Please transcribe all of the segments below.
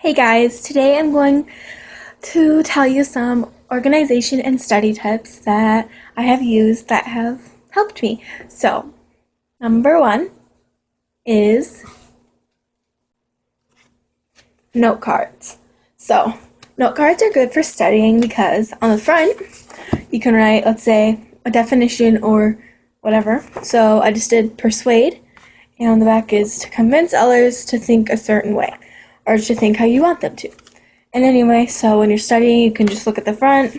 Hey guys, today I'm going to tell you some organization and study tips that I have used that have helped me. So, number one is note cards. So, note cards are good for studying because on the front you can write, let's say, a definition or whatever. So, I just did persuade, and on the back is to convince others to think a certain way or to think how you want them to. And anyway, so when you're studying, you can just look at the front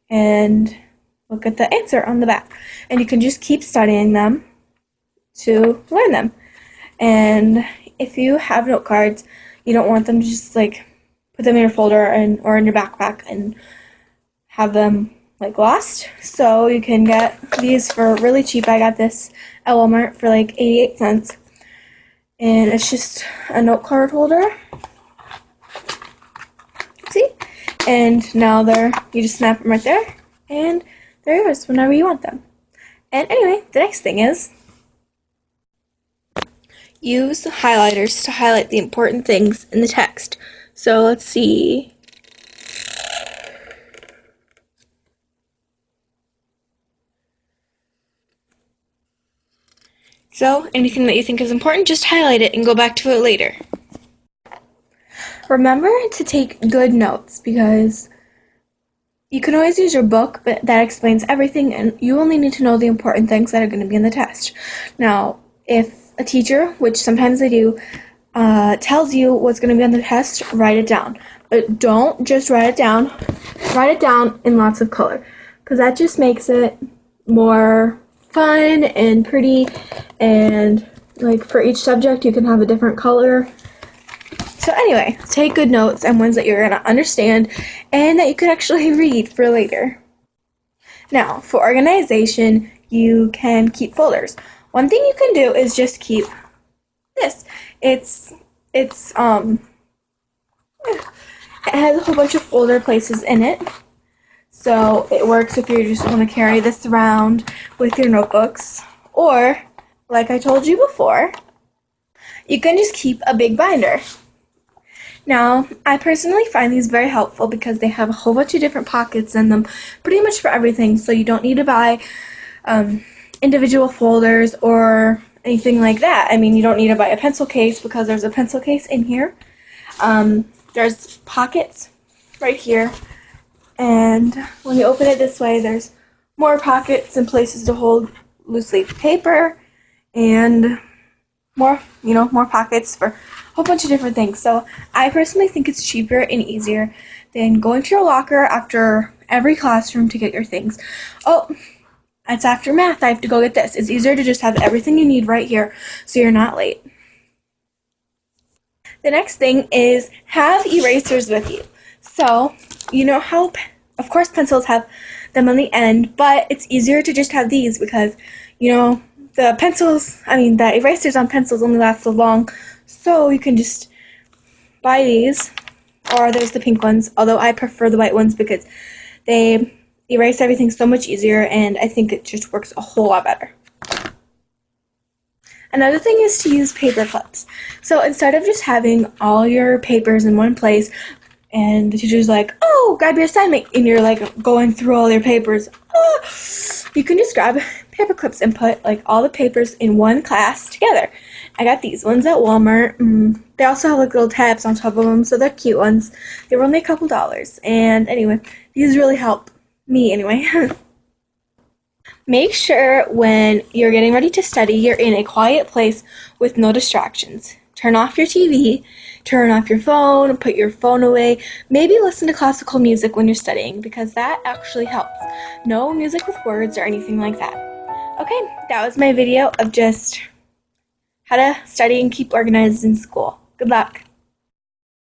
and look at the answer on the back. And you can just keep studying them to learn them. And if you have note cards, you don't want them to just like put them in your folder or in your backpack and have them like lost. So you can get these for really cheap. I got this at Walmart for like 88 cents. And it's just a note card holder. See? And now you just snap them right there, and they're yours whenever you want them. And anyway, the next thing is use highlighters to highlight the important things in the text. So let's see. So anything that you think is important, just highlight it and go back to it later. Remember to take good notes because you can always use your book, but that explains everything, and you only need to know the important things that are going to be in the test. Now, if a teacher, which sometimes they do, tells you what's going to be on the test, write it down. But don't just write it down. Write it down in lots of color because that just makes it more fun and pretty, and like for each subject you can have a different color. So anyway, take good notes and ones that you're going to understand and that you can actually read for later. Now, for organization, you can keep folders. One thing you can do is just keep this. It has a whole bunch of folder places in it. So it works if you just want to carry this around with your notebooks. Or, like I told you before, you can just keep a big binder. Now, I personally find these very helpful because they have a whole bunch of different pockets in them, pretty much for everything, so you don't need to buy individual folders or anything like that. I mean, you don't need to buy a pencil case because there's a pencil case in here. There's pockets right here, and when you open it this way, there's more pockets and places to hold loose leaf paper, and more pockets for a whole bunch of different things. So I personally think it's cheaper and easier than going to your locker after every classroom to get your things. Oh, it's after math, I have to go get this. It's easier to just have everything you need right here so you're not late. The next thing is have erasers with you. So you know how, of course, pencils have them on the end, but it's easier to just have these because, the erasers on pencils only last so long, so you can just buy these, or there's the pink ones, although I prefer the white ones because they erase everything so much easier, and I think it just works a whole lot better. Another thing is to use paper clips. So instead of just having all your papers in one place, and the teacher's like, oh, grab your assignment, and you're like going through all your papers, you can just grab paper clips and put like all the papers in one class together. I got these ones at Walmart. They also have like little tabs on top of them, so they're cute ones. They were only a couple dollars, and anyway, these really help me anyway. Make sure when you're getting ready to study, you're in a quiet place with no distractions. Turn off your TV, turn off your phone, put your phone away. Maybe listen to classical music when you're studying because that actually helps. No music with words or anything like that. Okay, that was my video of just how to study and keep organized in school. Good luck.